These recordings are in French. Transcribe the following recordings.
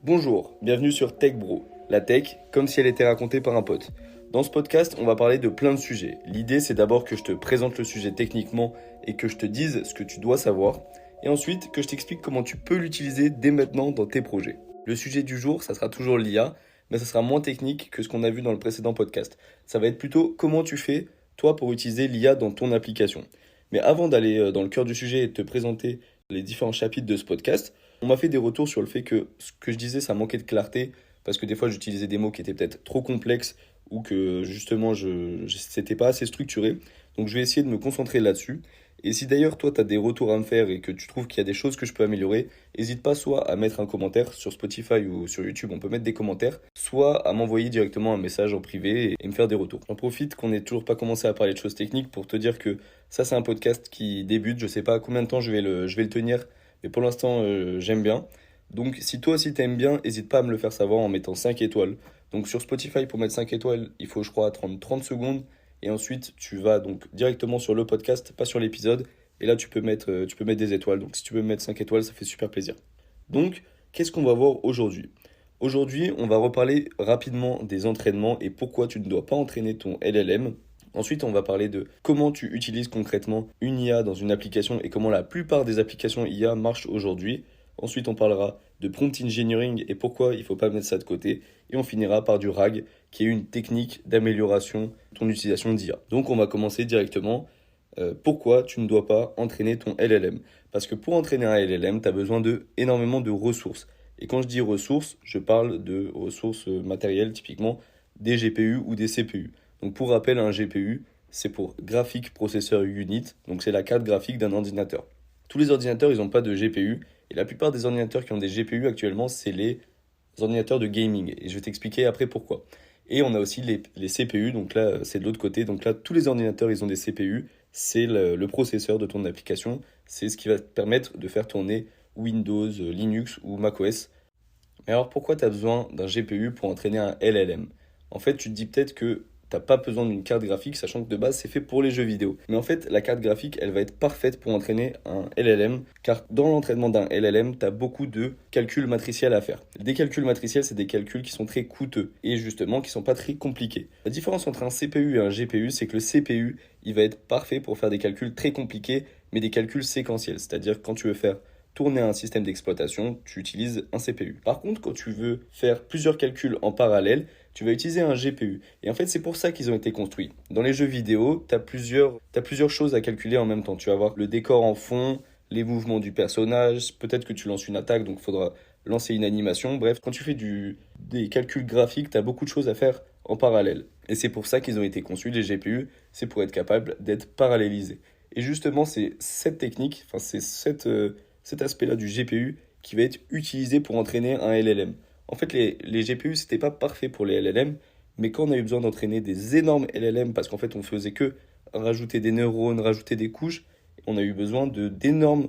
Bonjour, bienvenue sur Tech Bro, la tech comme si elle était racontée par un pote. Dans ce podcast, on va parler de plein de sujets. L'idée, c'est d'abord que je te présente le sujet techniquement et que je te dise ce que tu dois savoir, et ensuite que je t'explique comment tu peux l'utiliser dès maintenant dans tes projets. Le sujet du jour, ça sera toujours l'IA, mais ça sera moins technique que ce qu'on a vu dans le précédent podcast. Ça va être plutôt comment tu fais, toi, pour utiliser l'IA dans ton application. Mais avant d'aller dans le cœur du sujet et de te présenter les différents chapitres de ce podcast, on m'a fait des retours sur le fait que ce que je disais, ça manquait de clarté, parce que des fois j'utilisais des mots qui étaient peut-être trop complexes ou que justement c'était pas assez structuré. Donc je vais essayer de me concentrer là-dessus. Et si d'ailleurs toi tu as des retours à me faire et que tu trouves qu'il y a des choses que je peux améliorer, n'hésite pas soit à mettre un commentaire sur Spotify ou sur YouTube, on peut mettre des commentaires, soit à m'envoyer directement un message en privé et me faire des retours. J'en profite qu'on n'ait toujours pas commencé à parler de choses techniques pour te dire que ça c'est un podcast qui débute, je sais pas combien de temps je vais le tenir, mais pour l'instant, j'aime bien. Donc, si toi aussi t'aimes bien, n'hésite pas à me le faire savoir en mettant 5 étoiles. Donc, sur Spotify, pour mettre 5 étoiles, il faut, je crois, attendre 30 secondes. Et ensuite, tu vas donc directement sur le podcast, pas sur l'épisode. Et là, tu peux mettre des étoiles. Donc, si tu peux me mettre 5 étoiles, ça fait super plaisir. Donc, qu'est-ce qu'on va voir aujourd'hui? Aujourd'hui, on va reparler rapidement des entraînements et pourquoi tu ne dois pas entraîner ton LLM. Ensuite, on va parler de comment tu utilises concrètement une IA dans une application et comment la plupart des applications IA marchent aujourd'hui. Ensuite, on parlera de prompt engineering et pourquoi il ne faut pas mettre ça de côté. Et on finira par du RAG, qui est une technique d'amélioration de ton utilisation d'IA. Donc, on va commencer directement. Pourquoi tu ne dois pas entraîner ton LLM? Parce que pour entraîner un LLM, tu as besoin de énormément de ressources. Et quand je dis ressources, je parle de ressources matérielles, typiquement des GPU ou des CPU. Donc pour rappel, un GPU, c'est pour Graphic Processor Unit, donc c'est la carte graphique d'un ordinateur. Tous les ordinateurs, ils n'ont pas de GPU, et la plupart des ordinateurs qui ont des GPU actuellement, c'est les ordinateurs de gaming, et je vais t'expliquer après pourquoi. Et on a aussi les CPU, donc là, c'est de l'autre côté, donc là, tous les ordinateurs, ils ont des CPU, c'est le processeur de ton application, c'est ce qui va te permettre de faire tourner Windows, Linux ou macOS. Mais alors pourquoi tu as besoin d'un GPU pour entraîner un LLM? En fait, tu te dis peut-être que t'as pas besoin d'une carte graphique, sachant que de base c'est fait pour les jeux vidéo. Mais en fait, la carte graphique, elle va être parfaite pour entraîner un LLM, car dans l'entraînement d'un LLM, tu as beaucoup de calculs matriciels à faire. Des calculs matriciels, c'est des calculs qui sont très coûteux et justement qui sont pas très compliqués. La différence entre un CPU et un GPU, c'est que le CPU, il va être parfait pour faire des calculs très compliqués, mais des calculs séquentiels. C'est-à-dire quand tu veux faire tourner un système d'exploitation, tu utilises un CPU. Par contre, quand tu veux faire plusieurs calculs en parallèle, tu vas utiliser un GPU. Et en fait, c'est pour ça qu'ils ont été construits. Dans les jeux vidéo, tu as plusieurs choses à calculer en même temps. Tu vas avoir le décor en fond, les mouvements du personnage, peut-être que tu lances une attaque, donc il faudra lancer une animation. Bref, quand tu fais des calculs graphiques, tu as beaucoup de choses à faire en parallèle. Et c'est pour ça qu'ils ont été conçus, les GPU, c'est pour être capable d'être parallélisés. Et justement, c'est cette technique, cet aspect-là du GPU qui va être utilisé pour entraîner un LLM. En fait, les GPU, c'était pas parfait pour les LLM, mais quand on a eu besoin d'entraîner des énormes LLM, parce qu'en fait, on faisait que rajouter des neurones, rajouter des couches, on a eu besoin d'énormes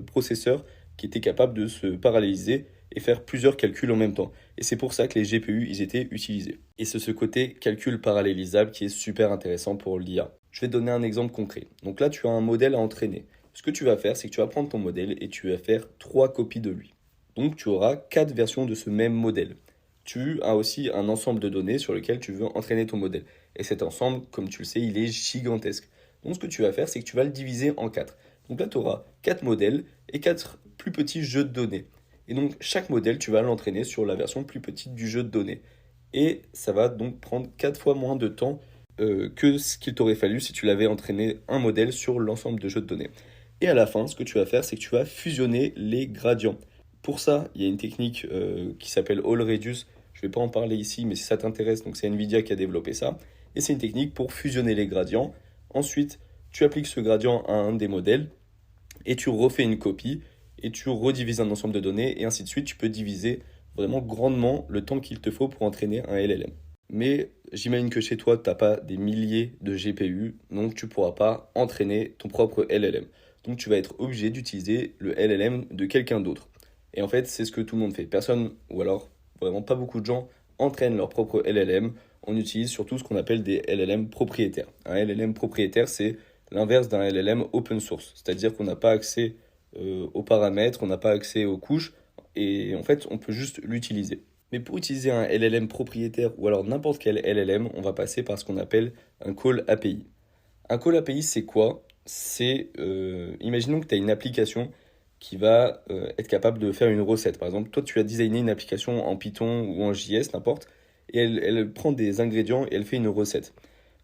processeurs qui étaient capables de se paralléliser et faire plusieurs calculs en même temps. Et c'est pour ça que les GPU, ils étaient utilisés. Et c'est ce côté calcul parallélisable qui est super intéressant pour l'IA. Je vais te donner un exemple concret. Donc là, tu as un modèle à entraîner. Ce que tu vas faire, c'est que tu vas prendre ton modèle et tu vas faire 3 copies de lui. Donc tu auras 4 versions de ce même modèle. Tu as aussi un ensemble de données sur lequel tu veux entraîner ton modèle. Et cet ensemble, comme tu le sais, il est gigantesque. Donc ce que tu vas faire, c'est que tu vas le diviser en 4. Donc là, tu auras 4 modèles et 4 plus petits jeux de données. Et donc chaque modèle, tu vas l'entraîner sur la version plus petite du jeu de données. Et ça va donc prendre 4 fois moins de temps que ce qu'il t'aurait fallu si tu l'avais entraîné un modèle sur l'ensemble de jeux de données. Et à la fin, ce que tu vas faire, c'est que tu vas fusionner les gradients. Pour ça, il y a une technique qui s'appelle AllReduce. Je ne vais pas en parler ici, mais si ça t'intéresse, donc c'est Nvidia qui a développé ça. Et c'est une technique pour fusionner les gradients. Ensuite, tu appliques ce gradient à un des modèles et tu refais une copie et tu redivises un ensemble de données et ainsi de suite. Tu peux diviser vraiment grandement le temps qu'il te faut pour entraîner un LLM. Mais j'imagine que chez toi, tu n'as pas des milliers de GPU, donc tu ne pourras pas entraîner ton propre LLM. Donc tu vas être obligé d'utiliser le LLM de quelqu'un d'autre. Et en fait, c'est ce que tout le monde fait. Personne, ou alors vraiment pas beaucoup de gens, entraînent leur propre LLM. On utilise surtout ce qu'on appelle des LLM propriétaires. Un LLM propriétaire, c'est l'inverse d'un LLM open source. C'est-à-dire qu'on n'a pas accès aux paramètres, on n'a pas accès aux couches, et en fait, on peut juste l'utiliser. Mais pour utiliser un LLM propriétaire ou alors n'importe quel LLM, on va passer par ce qu'on appelle un call API. Un call API, c'est quoi? Imaginons que tu as une application qui va être capable de faire une recette. Par exemple, toi, tu as designé une application en Python ou en JS, n'importe, et elle prend des ingrédients et elle fait une recette.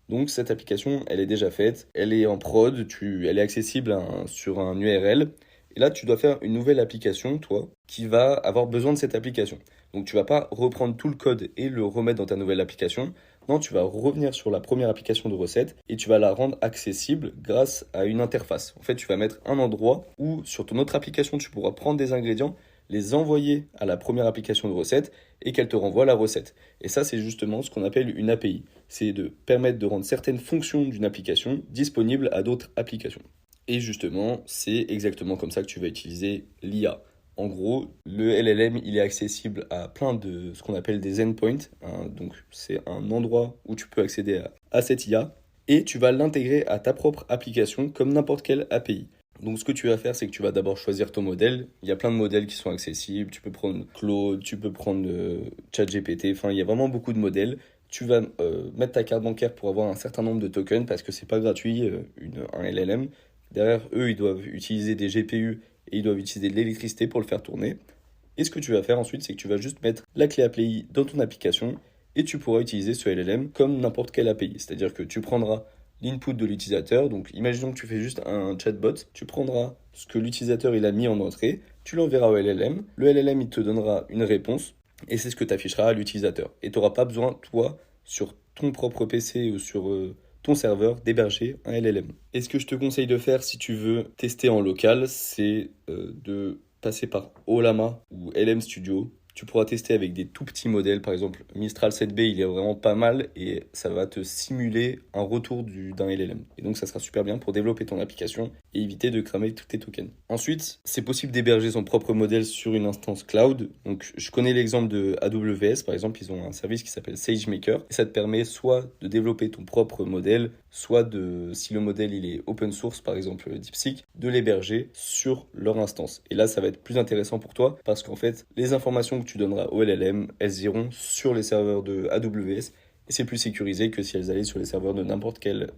Donc, cette application, elle est déjà faite, elle est en prod, elle est accessible sur un URL. Et là, tu dois faire une nouvelle application, toi, qui va avoir besoin de cette application. Donc, tu vas pas reprendre tout le code et le remettre dans ta nouvelle application. Non, tu vas revenir sur la première application de recette et tu vas la rendre accessible grâce à une interface. En fait, tu vas mettre un endroit où sur ton autre application, tu pourras prendre des ingrédients, les envoyer à la première application de recette et qu'elle te renvoie la recette. Et ça, c'est justement ce qu'on appelle une API. C'est de permettre de rendre certaines fonctions d'une application disponibles à d'autres applications. Et justement, c'est exactement comme ça que tu vas utiliser l'IA. En gros, le LLM, il est accessible à plein de ce qu'on appelle des endpoints, hein. Donc, c'est un endroit où tu peux accéder à cette IA et tu vas l'intégrer à ta propre application comme n'importe quelle API. Donc, ce que tu vas faire, c'est que tu vas d'abord choisir ton modèle. Il y a plein de modèles qui sont accessibles. Tu peux prendre Claude, tu peux prendre ChatGPT. Enfin, il y a vraiment beaucoup de modèles. Tu vas mettre ta carte bancaire pour avoir un certain nombre de tokens parce que c'est pas gratuit, un LLM. Derrière, eux, ils doivent utiliser des GPU et ils doivent utiliser de l'électricité pour le faire tourner. Et ce que tu vas faire ensuite, c'est que tu vas juste mettre la clé API dans ton application et tu pourras utiliser ce LLM comme n'importe quelle API. C'est-à-dire que tu prendras l'input de l'utilisateur. Donc, imaginons que tu fais juste un chatbot. Tu prendras ce que l'utilisateur il a mis en entrée, tu l'enverras au LLM. Le LLM, il te donnera une réponse et c'est ce que tu afficheras à l'utilisateur. Et tu n'auras pas besoin, toi, sur ton propre PC ou sur ton serveur, d'héberger un LLM. Et ce que je te conseille de faire si tu veux tester en local, c'est de passer par Ollama ou LM Studio. Tu pourras tester avec des tout petits modèles, par exemple Mistral 7B, il est vraiment pas mal et ça va te simuler un retour d'un LLM. Et donc ça sera super bien pour développer ton application et éviter de cramer tous tes tokens. Ensuite, c'est possible d'héberger son propre modèle sur une instance cloud. Donc je connais l'exemple de AWS, par exemple, ils ont un service qui s'appelle SageMaker et ça te permet soit de développer ton propre modèle, soit si le modèle il est open source, par exemple DeepSeek, de l'héberger sur leur instance. Et là, ça va être plus intéressant pour toi parce qu'en fait, les informations que tu donneras au LLM, elles iront sur les serveurs de AWS et c'est plus sécurisé que si elles allaient sur les serveurs de n'importe quel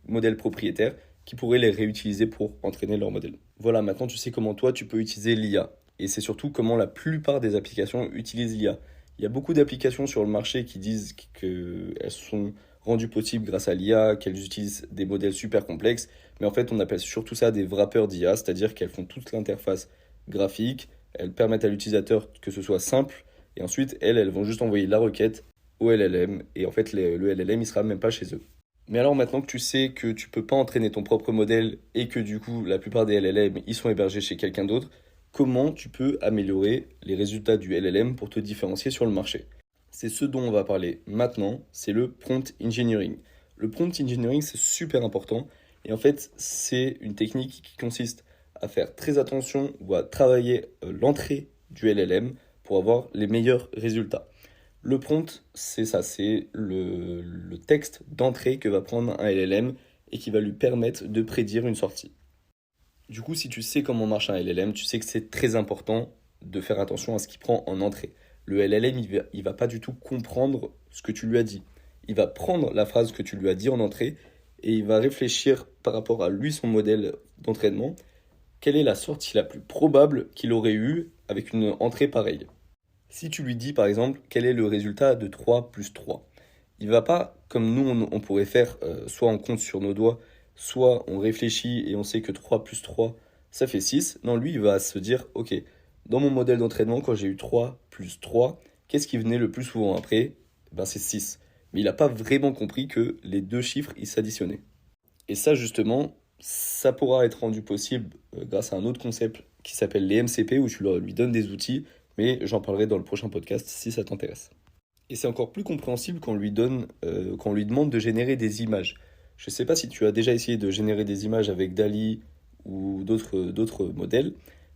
modèle propriétaire qui pourrait les réutiliser pour entraîner leur modèle. Voilà, maintenant tu sais comment toi tu peux utiliser l'IA. Et c'est surtout comment la plupart des applications utilisent l'IA. Il y a beaucoup d'applications sur le marché qui disent qu'elles sont rendues possibles grâce à l'IA, qu'elles utilisent des modèles super complexes, mais en fait on appelle surtout ça des wrappers d'IA, c'est-à-dire qu'elles font toute l'interface graphique, elles permettent à l'utilisateur que ce soit simple, et ensuite elles vont juste envoyer la requête au LLM, et en fait le LLM il sera même pas chez eux. Mais alors maintenant que tu sais que tu peux pas entraîner ton propre modèle et que du coup la plupart des LLM ils sont hébergés chez quelqu'un d'autre, comment tu peux améliorer les résultats du LLM pour te différencier sur le marché? C'est ce dont on va parler maintenant, c'est le prompt engineering. Le prompt engineering c'est super important et en fait c'est une technique qui consiste à faire très attention ou à travailler l'entrée du LLM pour avoir les meilleurs résultats. Le prompt, c'est ça, c'est le texte d'entrée que va prendre un LLM et qui va lui permettre de prédire une sortie. Du coup, si tu sais comment marche un LLM, tu sais que c'est très important de faire attention à ce qu'il prend en entrée. Le LLM, il va pas du tout comprendre ce que tu lui as dit. Il va prendre la phrase que tu lui as dit en entrée et il va réfléchir par rapport à lui, son modèle d'entraînement, quelle est la sortie la plus probable qu'il aurait eue avec une entrée pareille. Si tu lui dis par exemple quel est le résultat de 3 plus 3, il va pas, comme nous on pourrait faire, soit on compte sur nos doigts, soit on réfléchit et on sait que 3 plus 3 ça fait 6. Non, lui il va se dire, ok, dans mon modèle d'entraînement, quand j'ai eu 3 plus 3, qu'est-ce qui venait le plus souvent après? Ben, c'est 6. Mais il n'a pas vraiment compris que les deux chiffres ils s'additionnaient. Et ça justement, ça pourra être rendu possible grâce à un autre concept qui s'appelle les MCP où tu lui donnes des outils, mais j'en parlerai dans le prochain podcast si ça t'intéresse. Et c'est encore plus compréhensible quand on lui demande de générer des images. Je ne sais pas si tu as déjà essayé de générer des images avec DALL-E ou d'autres modèles,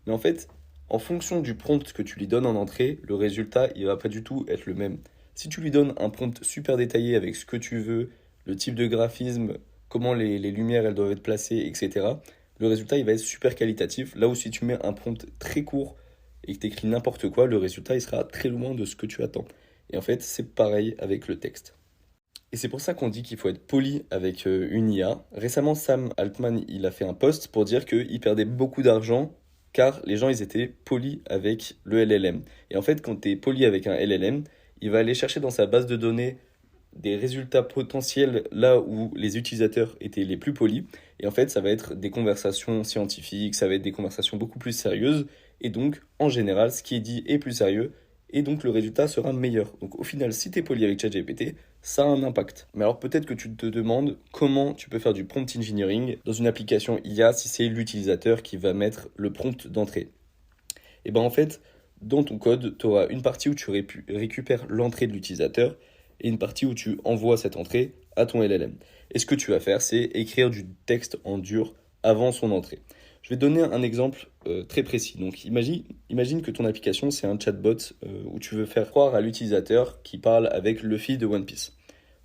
mais en fait, en fonction du prompt que tu lui donnes en entrée, le résultat, il va pas du tout être le même. Si tu lui donnes un prompt super détaillé avec ce que tu veux, le type de graphisme, comment les lumières elles doivent être placées, etc., le résultat il va être super qualitatif. Là où si tu mets un prompt très court et que tu écris n'importe quoi, le résultat il sera très loin de ce que tu attends. Et en fait, c'est pareil avec le texte. Et c'est pour ça qu'on dit qu'il faut être poli avec une IA. Récemment, Sam Altman, il a fait un post pour dire qu'il perdait beaucoup d'argent car les gens, ils étaient polis avec le LLM. Et en fait, quand tu es poli avec un LLM, il va aller chercher dans sa base de données des résultats potentiels là où les utilisateurs étaient les plus polis. Et en fait, ça va être des conversations scientifiques, ça va être des conversations beaucoup plus sérieuses. Et donc, en général, ce qui est dit est plus sérieux. Et donc, le résultat sera meilleur. Donc, au final, si tu es poli avec ChatGPT, ça a un impact. Mais alors, peut-être que tu te demandes comment tu peux faire du prompt engineering dans une application IA si c'est l'utilisateur qui va mettre le prompt d'entrée. Et bien, en fait, dans ton code, tu auras une partie où tu récupères l'entrée de l'utilisateur et une partie où tu envoies cette entrée à ton LLM. Et ce que tu vas faire, c'est écrire du texte en dur avant son entrée. Je vais te donner un exemple très précis. Donc imagine que ton application, c'est un chatbot où tu veux faire croire à l'utilisateur qui parle avec Luffy de One Piece.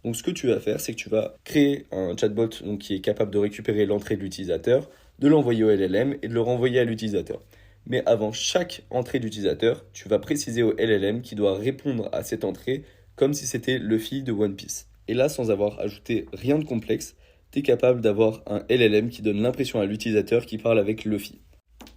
Donc ce que tu vas faire, c'est que tu vas créer un chatbot donc, qui est capable de récupérer l'entrée de l'utilisateur, de l'envoyer au LLM et de le renvoyer à l'utilisateur. Mais avant chaque entrée d'utilisateur, tu vas préciser au LLM qui doit répondre à cette entrée comme si c'était Luffy de One Piece. Et là, sans avoir ajouté rien de complexe, tu es capable d'avoir un LLM qui donne l'impression à l'utilisateur qui parle avec Luffy.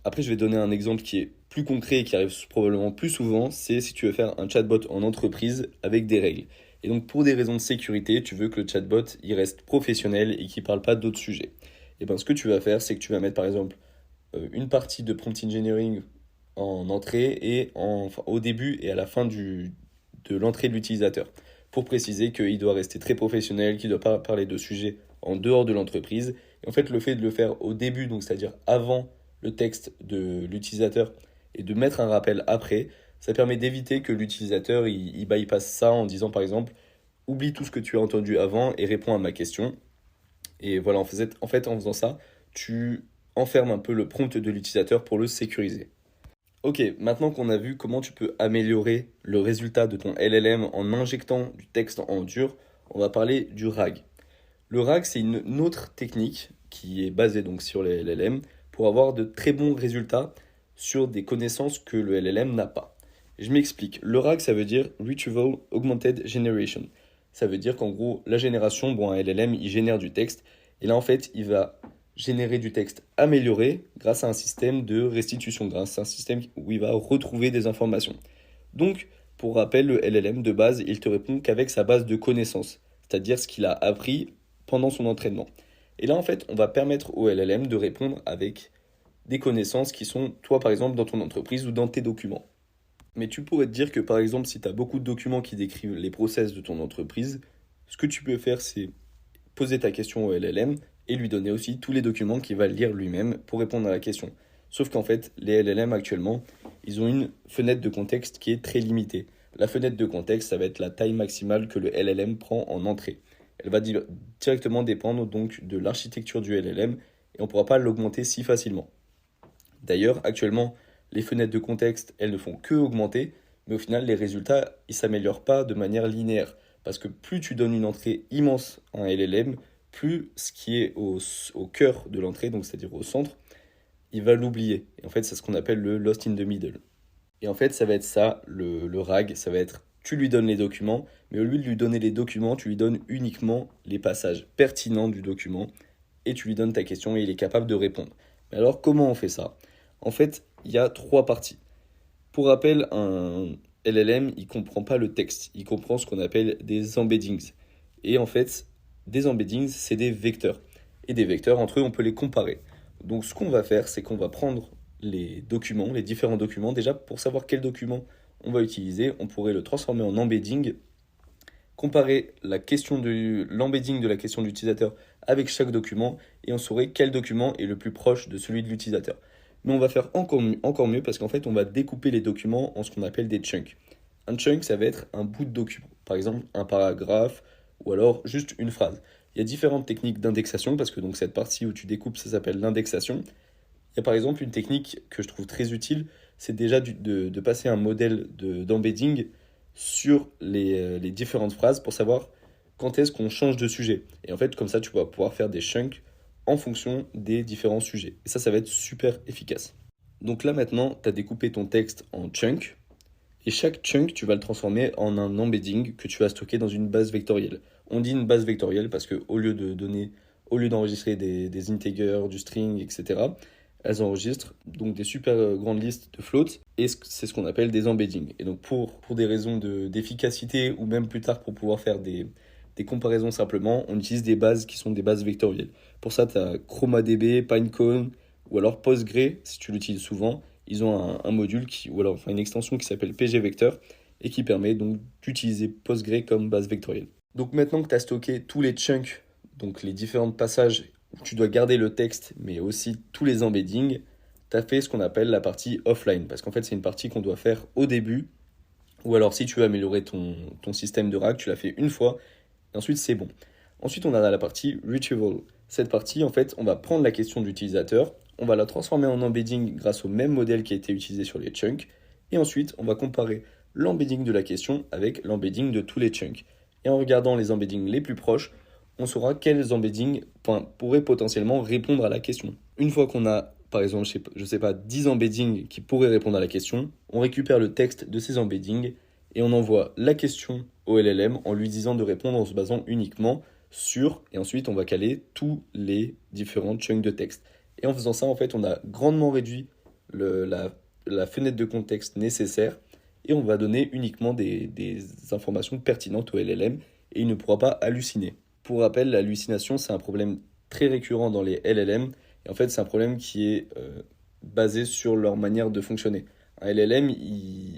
Après, je vais donner un exemple qui est plus concret et qui arrive probablement plus souvent, c'est si tu veux faire un chatbot en entreprise avec des règles. Et donc, pour des raisons de sécurité, tu veux que le chatbot il reste professionnel et qu'il ne parle pas d'autres sujets. Et bien, ce que tu vas faire, c'est que tu vas mettre par exemple une partie de prompt engineering en entrée et au début et à la fin de l'entrée de l'utilisateur pour préciser qu'il doit rester très professionnel, qu'il ne doit pas parler de sujets en dehors de l'entreprise. Et en fait, le fait de le faire au début, donc c'est-à-dire avant le texte de l'utilisateur et de mettre un rappel après, ça permet d'éviter que l'utilisateur il bypasse ça en disant par exemple oublie tout ce que tu as entendu avant et réponds à ma question. Et voilà, en fait, en faisant ça, tu enfermes un peu le prompt de l'utilisateur pour le sécuriser. Ok, maintenant qu'on a vu comment tu peux améliorer le résultat de ton LLM en injectant du texte en dur, on va parler du RAG. Le RAG, c'est une autre technique qui est basée donc sur les LLM pour avoir de très bons résultats sur des connaissances que le LLM n'a pas. Je m'explique. Le RAG, ça veut dire Retrieval Augmented Generation. Ça veut dire qu'en gros, la génération, bon, un LLM, il génère du texte. Et là, en fait, il va générer du texte amélioré grâce à un système de restitution, grâce à un système où il va retrouver des informations. Donc, pour rappel, le LLM de base, il te répond qu'avec sa base de connaissances, c'est-à-dire ce qu'il a appris pendant son entraînement. Et là, en fait, on va permettre au LLM de répondre avec des connaissances qui sont, toi, par exemple, dans ton entreprise ou dans tes documents. Mais tu pourrais te dire que, par exemple, si tu as beaucoup de documents qui décrivent les process de ton entreprise, ce que tu peux faire, c'est poser ta question au LLM et lui donner aussi tous les documents qu'il va lire lui-même pour répondre à la question. Sauf qu'en fait, les LLM actuellement, ils ont une fenêtre de contexte qui est très limitée. La fenêtre de contexte, ça va être la taille maximale que le LLM prend en entrée. Elle va directement dépendre donc de l'architecture du LLM et on ne pourra pas l'augmenter si facilement. D'ailleurs, actuellement, les fenêtres de contexte, elles ne font que augmenter, mais au final, les résultats, ils ne s'améliorent pas de manière linéaire. Parce que plus tu donnes une entrée immense à un LLM, plus ce qui est au cœur de l'entrée, donc c'est-à-dire au centre, il va l'oublier. Et en fait, c'est ce qu'on appelle le lost in the middle. Et en fait, ça va être ça, le RAG, ça va être, tu lui donnes les documents, mais au lieu de lui donner les documents, tu lui donnes uniquement les passages pertinents du document, et tu lui donnes ta question et il est capable de répondre. Mais alors, comment on fait ça? En fait, il y a 3 parties. Pour rappel, un LLM, il ne comprend pas le texte, il comprend ce qu'on appelle des embeddings. Et en fait, des embeddings, c'est des vecteurs. Et des vecteurs, entre eux, on peut les comparer. Donc ce qu'on va faire, c'est qu'on va prendre les documents, les différents documents. Déjà, pour savoir quel document on va utiliser, on pourrait le transformer en embedding, comparer l'embedding de la question de l'utilisateur avec chaque document, et on saurait quel document est le plus proche de celui de l'utilisateur. Mais on va faire encore mieux parce qu'en fait, on va découper les documents en ce qu'on appelle des chunks. Un chunk, ça va être un bout de document. Par exemple, un paragraphe ou alors juste une phrase. Il y a différentes techniques d'indexation parce que donc cette partie où tu découpes, ça s'appelle l'indexation. Il y a par exemple une technique que je trouve très utile, c'est déjà de passer un modèle d'embedding sur les différentes phrases pour savoir quand est-ce qu'on change de sujet. Et en fait, comme ça, tu vas pouvoir faire des chunks en fonction des différents sujets. Et ça va être super efficace. Donc là maintenant, tu as découpé ton texte en chunks, et chaque chunk, tu vas le transformer en un embedding que tu vas stocker dans une base vectorielle. On dit une base vectorielle parce que au lieu d'enregistrer des integers, du string, etc., elles enregistrent donc des super grandes listes de floats et c'est ce qu'on appelle des embeddings. Et donc pour des raisons d'efficacité ou même plus tard pour pouvoir faire des comparaisons simplement, on utilise des bases qui sont des bases vectorielles. Pour ça, tu as ChromaDB, Pinecone ou alors Postgre si tu l'utilises souvent. Ils ont un module ou alors une extension qui s'appelle pgvector et qui permet donc d'utiliser Postgre comme base vectorielle. Donc maintenant que tu as stocké tous les chunks, donc les différents passages où tu dois garder le texte, mais aussi tous les embeddings, tu as fait ce qu'on appelle la partie offline. Parce qu'en fait, c'est une partie qu'on doit faire au début. Ou alors, si tu veux améliorer ton système de RAG, tu l'as fait une fois, et ensuite c'est bon. Ensuite, on a la partie retrieval. Cette partie, en fait, on va prendre la question de l'utilisateur, on va la transformer en embedding grâce au même modèle qui a été utilisé sur les chunks, et ensuite, on va comparer l'embedding de la question avec l'embedding de tous les chunks. Et en regardant les embeddings les plus proches, on saura quels embeddings pourraient potentiellement répondre à la question. Une fois qu'on a, par exemple, je sais pas, 10 embeddings qui pourraient répondre à la question, on récupère le texte de ces embeddings et on envoie la question au LLM en lui disant de répondre en se basant uniquement sur, et ensuite on va caler tous les différents chunks de texte. Et en faisant ça, en fait, on a grandement réduit la fenêtre de contexte nécessaire et on va donner uniquement des informations pertinentes au LLM et il ne pourra pas halluciner. Pour rappel, l'hallucination, c'est un problème très récurrent dans les LLM. Et en fait, c'est un problème qui est basé sur leur manière de fonctionner. Un LLM,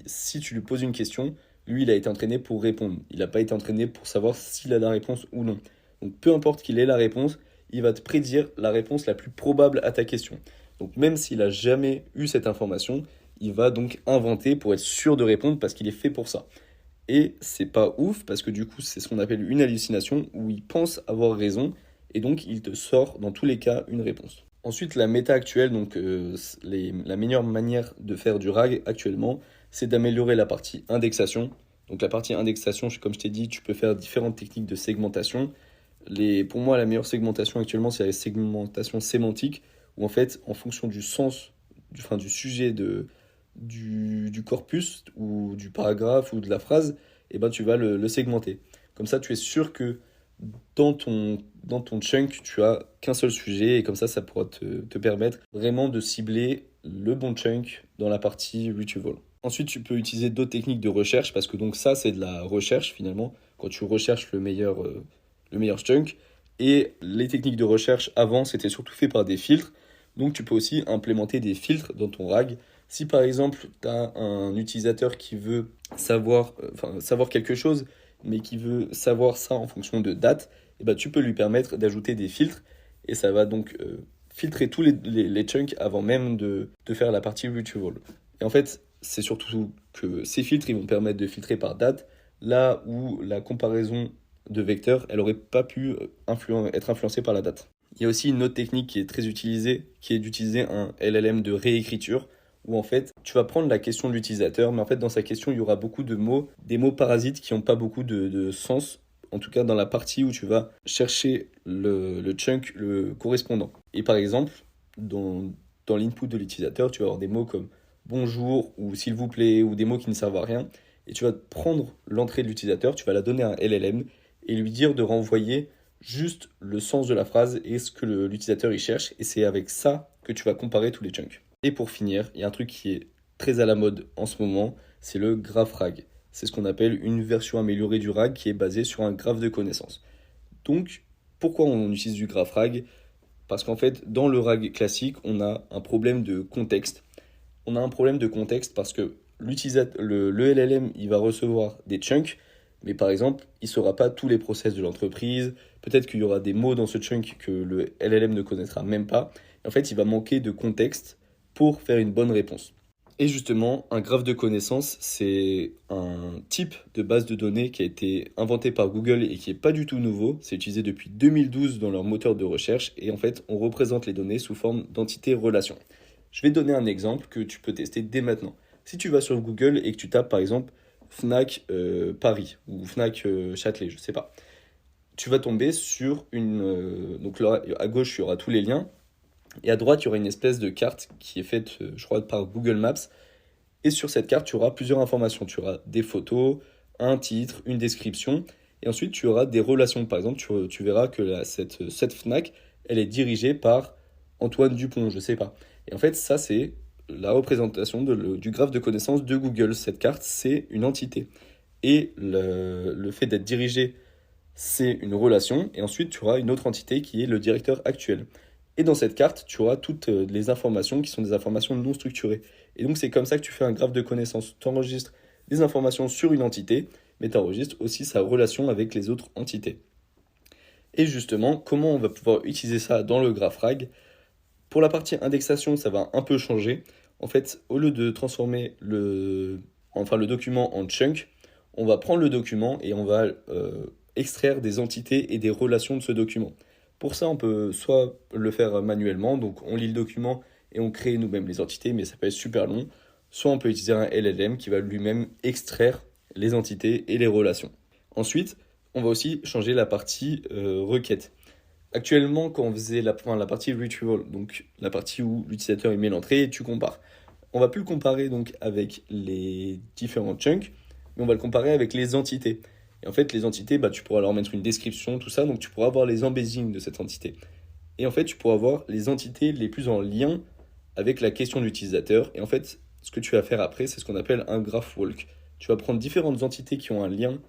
si tu lui poses une question, lui, il a été entraîné pour répondre. Il n'a pas été entraîné pour savoir s'il a la réponse ou non. Donc, peu importe qu'il ait la réponse, il va te prédire la réponse la plus probable à ta question. Donc, même s'il n'a jamais eu cette information, il va donc inventer pour être sûr de répondre parce qu'il est fait pour ça. Et c'est pas ouf parce que du coup, c'est ce qu'on appelle une hallucination où il pense avoir raison et donc il te sort dans tous les cas une réponse. Ensuite, la méta actuelle, donc la meilleure manière de faire du RAG actuellement, c'est d'améliorer la partie indexation. Donc la partie indexation, comme je t'ai dit, tu peux faire différentes techniques de segmentation. Pour moi, la meilleure segmentation actuellement, c'est la segmentation sémantique, où en fait, en fonction du sens, du sujet du corpus, ou du paragraphe, ou de la phrase, et ben, tu vas le segmenter. Comme ça, tu es sûr que dans ton chunk, tu as qu'un seul sujet, et comme ça pourra te permettre vraiment de cibler le bon chunk dans la partie retrieval. Ensuite, tu peux utiliser d'autres techniques de recherche, parce que donc ça, c'est de la recherche finalement, quand tu recherches le meilleur chunk. Et les techniques de recherche avant, c'était surtout fait par des filtres. Donc tu peux aussi implémenter des filtres dans ton RAG. Si par exemple, tu as un utilisateur qui veut savoir quelque chose, mais qui veut savoir ça en fonction de date, et ben, tu peux lui permettre d'ajouter des filtres. Et ça va donc filtrer tous les chunks avant même de faire la partie retrieval. Et en fait, c'est surtout que ces filtres, ils vont permettre de filtrer par date, là où la comparaison de vecteurs, elle n'aurait pas pu être influencée par la date. Il y a aussi une autre technique qui est très utilisée, qui est d'utiliser un LLM de réécriture, où en fait, tu vas prendre la question de l'utilisateur, mais en fait, dans sa question, il y aura beaucoup de mots, des mots parasites qui n'ont pas beaucoup de sens, en tout cas dans la partie où tu vas chercher le chunk le correspondant. Et par exemple, dans l'input de l'utilisateur, tu vas avoir des mots comme bonjour ou s'il vous plaît, ou des mots qui ne servent à rien, et tu vas prendre l'entrée de l'utilisateur, tu vas la donner à un LLM, et lui dire de renvoyer juste le sens de la phrase et ce que l'utilisateur y cherche. Et c'est avec ça que tu vas comparer tous les chunks. Et pour finir, il y a un truc qui est très à la mode en ce moment, c'est le graph RAG. C'est ce qu'on appelle une version améliorée du RAG qui est basée sur un graphe de connaissances. Donc, pourquoi on utilise du graph RAG? Parce qu'en fait, dans le RAG classique, on a un problème de contexte. On a un problème de contexte parce que le LLM, il va recevoir des chunks, mais par exemple, il ne saura pas tous les process de l'entreprise. Peut-être qu'il y aura des mots dans ce chunk que le LLM ne connaîtra même pas. En fait, il va manquer de contexte pour faire une bonne réponse. Et justement, un graphe de connaissances, c'est un type de base de données qui a été inventé par Google et qui n'est pas du tout nouveau. C'est utilisé depuis 2012 dans leur moteur de recherche. Et en fait, on représente les données sous forme d'entités-relations. Je vais te donner un exemple que tu peux tester dès maintenant. Si tu vas sur Google et que tu tapes par exemple Fnac Paris ou Fnac Châtelet, je ne sais pas, tu vas tomber sur donc là, à gauche, il y aura tous les liens. Et à droite, il y aura une espèce de carte qui est faite, je crois, par Google Maps. Et sur cette carte, tu auras plusieurs informations. Tu auras des photos, un titre, une description. Et ensuite, tu auras des relations. Par exemple, tu verras que cette Fnac, elle est dirigée par Antoine Dupont, je sais pas. Et en fait, ça, c'est la représentation du graphe de connaissances de Google. Cette carte, c'est une entité. Et le fait d'être dirigé, c'est une relation. Et ensuite, tu auras une autre entité qui est le directeur actuel. Et dans cette carte, tu auras toutes les informations qui sont des informations non structurées. Et donc, c'est comme ça que tu fais un graphe de connaissances. Tu enregistres des informations sur une entité, mais tu enregistres aussi sa relation avec les autres entités. Et justement, comment on va pouvoir utiliser ça dans le GraphRag? Pour la partie indexation, ça va un peu changer. En fait, au lieu de transformer le document en chunk, on va prendre le document et on va extraire des entités et des relations de ce document. Pour ça, on peut soit le faire manuellement, donc on lit le document et on crée nous-mêmes les entités, mais ça peut être super long. Soit on peut utiliser un LLM qui va lui-même extraire les entités et les relations. Ensuite, on va aussi changer la partie requête. Actuellement, quand on faisait la partie retrieval, donc la partie où l'utilisateur met l'entrée et tu compares, on va plus le comparer donc avec les différents chunks, mais on va le comparer avec les entités. Et en fait, les entités, tu pourras leur mettre une description, tout ça, donc tu pourras avoir les embeddings de cette entité. Et en fait, tu pourras avoir les entités les plus en lien avec la question de l'utilisateur. Et en fait, ce que tu vas faire après, c'est ce qu'on appelle un graph walk. Tu vas prendre différentes entités qui ont un lien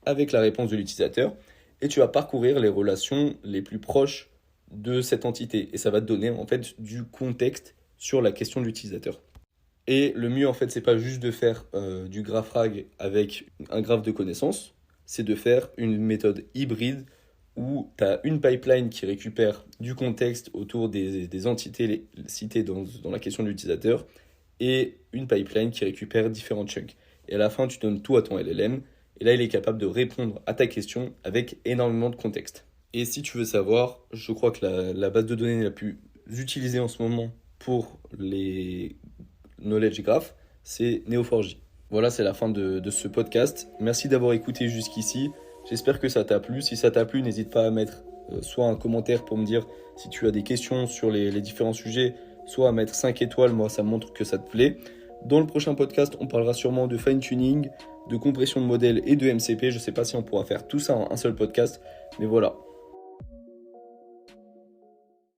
avec la réponse de l'utilisateur et tu vas parcourir les relations les plus proches de cette entité. Et ça va te donner en fait du contexte sur la question de l'utilisateur. Et le mieux en fait, c'est pas juste de faire du GraphRag avec un graphe de connaissances, c'est de faire une méthode hybride où tu as une pipeline qui récupère du contexte autour des entités citées dans la question de l'utilisateur et une pipeline qui récupère différents chunks. Et à la fin, tu donnes tout à ton LLM et là, il est capable de répondre à ta question avec énormément de contexte. Et si tu veux savoir, je crois que la base de données la plus utilisée en ce moment pour les knowledge graph, c'est Neo4j. Voilà, c'est la fin de ce podcast. Merci d'avoir écouté jusqu'ici. J'espère que ça t'a plu. Si ça t'a plu, n'hésite pas à mettre soit un commentaire pour me dire si tu as des questions sur les différents sujets, soit à mettre 5 étoiles. Moi, ça montre que ça te plaît. Dans le prochain podcast, on parlera sûrement de fine-tuning, de compression de modèles et de MCP. Je ne sais pas si on pourra faire tout ça en un seul podcast, mais voilà.